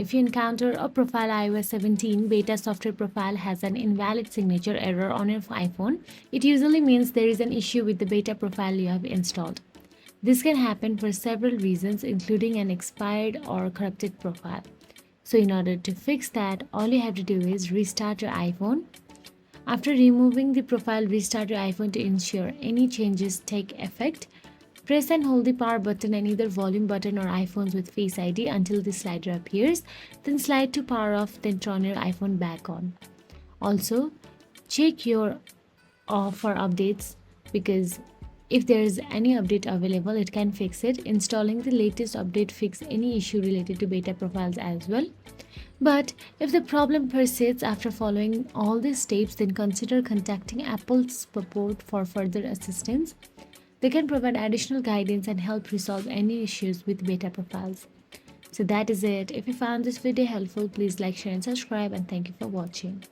If you encounter a profile iOS 17 beta software profile has an invalid signature error on your iPhone, it usually means there is an issue with the beta profile you have installed. This can happen for several reasons, including an expired or corrupted profile. So in order to fix that, all you have to do is restart your iPhone. After removing the profile, restart your iPhone to ensure any changes take effect. Press and hold the power button and either volume button or iPhones with Face ID until the slider appears. Then slide to power off, then turn your iPhone back on. Also, check your off for updates, because if there is any update available, it can fix it. Installing the latest update fix any issue related to beta profiles as well. But if the problem persists after following all these steps, then consider contacting Apple's support for further assistance. They can provide additional guidance and help resolve any issues with beta profiles. So that is it. If you found this video helpful, please like, share and subscribe, and thank you for watching.